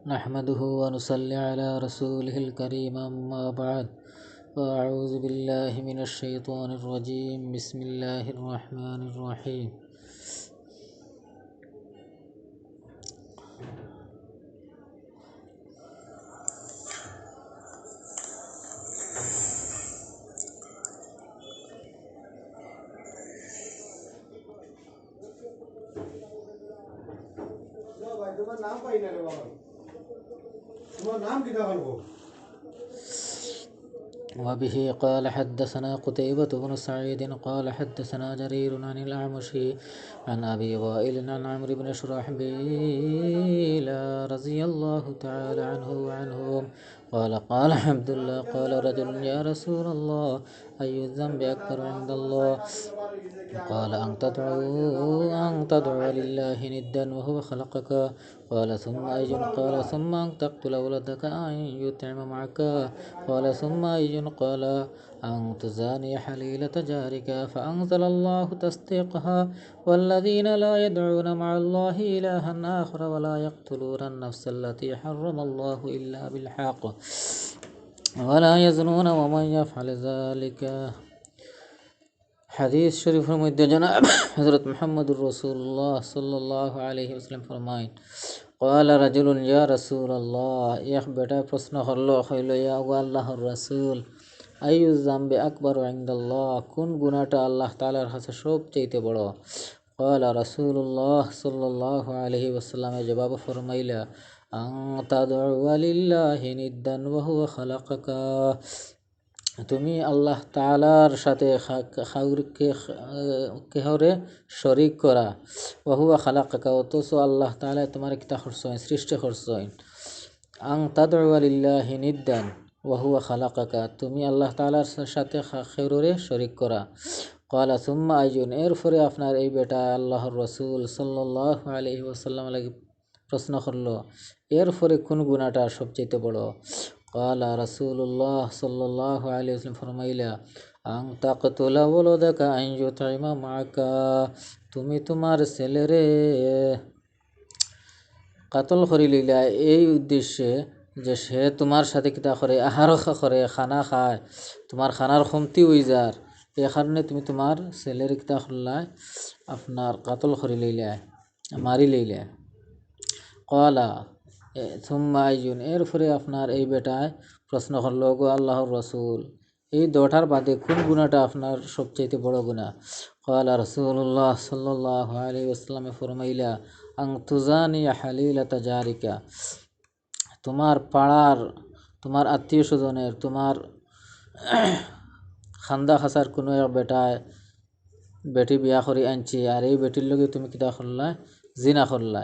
نحمده ونصلي على رسوله الكريم أما بعد فأعوذ بالله من الشيطان الرجيم بسم الله الرحمن الرحيم وبه قال حدثنا قتيبة بن سعيد قال حدثنا جرير عن الأعمش عن أبي وائل عن عمرو بن شرحبيل رضي الله تعالى عنه وعنهم قال عبد الله قال رجل يا رسول الله أي الذنب أكبر عند الله قال أن تدعو لله ندا وهو خلقك قال ثم أي قال ثم أن تقتل ولدك أن يطعم معك قال ثم أي قال أن تزاني حليلة جارك فأنزل الله تصديقها والذين لا يدعون مع الله إلها آخر ولا يقتلون النفس التي حرم الله إلا بالحق ولا يزنون ومن يفعل ذلك حدیث شریف میں جناب حضرت محمد رسول اللہ صلی اللہ علیہ وسلم فرمائیں قال رجل یا رسول اللہ ایک بیٹا প্রশ্ন করলো হইল ইয়া আল্লাহর রাসূল আইয়ু যামবি আকবার عند الله কোন গুনাহটা আল্লাহ তাআলার কাছে সবচেয়ে বড় قال رسول الله صلى الله عليه وسلم জবাব ফরমাইলা আন তাদউ লিল্লাহি নিদ্দান ওয়া হুয়া খালাকাকা তুমি আল্লাহ তাআলার সাথে কেহরে শরীক করা ওহুয়া খালাকাকা অথচ আল্লাহ তাআলা তোমার কিতা করছেন সৃষ্টি করছেন আন তাদউ লিল্লাহি নিদ্দান ওহুয়া খালাকাকা তুমি আল্লাহ তাআলার সাথে কেহরে শরীক করা ক্বালা সুম্মা আইয়ুন এরপরে আপনার এই বেটা আল্লাহর রাসূল সাল্লাল্লাহু আলাইহি ওয়াসাল্লাম লাগি প্রশ্ন করলো এরপরে কোন গুনাহটা সবচেয়ে বড় قال رسول الله صلى الله عليه وسلم فرمائلا أن تقتل ولدك أن يطعم معك তুমি তোমার ছেলেরে কাতল করি লইলা এই উদ্দেশ্যে যে সে তোমার সাথে কিতা করে আহার করে খানা খায় তোমার খানার কমতি হয়ে যার এই কারণে তুমি তোমার ছেলের কিতা করলা আপনার কাতল করি লইলা মারি লইলা কলা সুম্মা আইয়ুন এরপরে আপনার এই বেটায় প্রশ্ন করলো গো আল্লাহর রাসূল এই দুটার বাদে কোন গুনাহটা আপনার সবচেয়ে বড় গুনাহ ক্বালা রাসূলুল্লাহ সাল্লাল্লাহু আলাইহি ওয়াসাল্লাম ফরমাইলা আন তুজানি হালিলাতা জারিকা তোমার পাড়ার তোমার আত্মীয় স্বজনের তোমার খান্দা খাসার কোনো এক বেটায় বেটি বিয়া করে আনছি আর এই বেটির লগে তুমি কিতা করলা জিনা করলা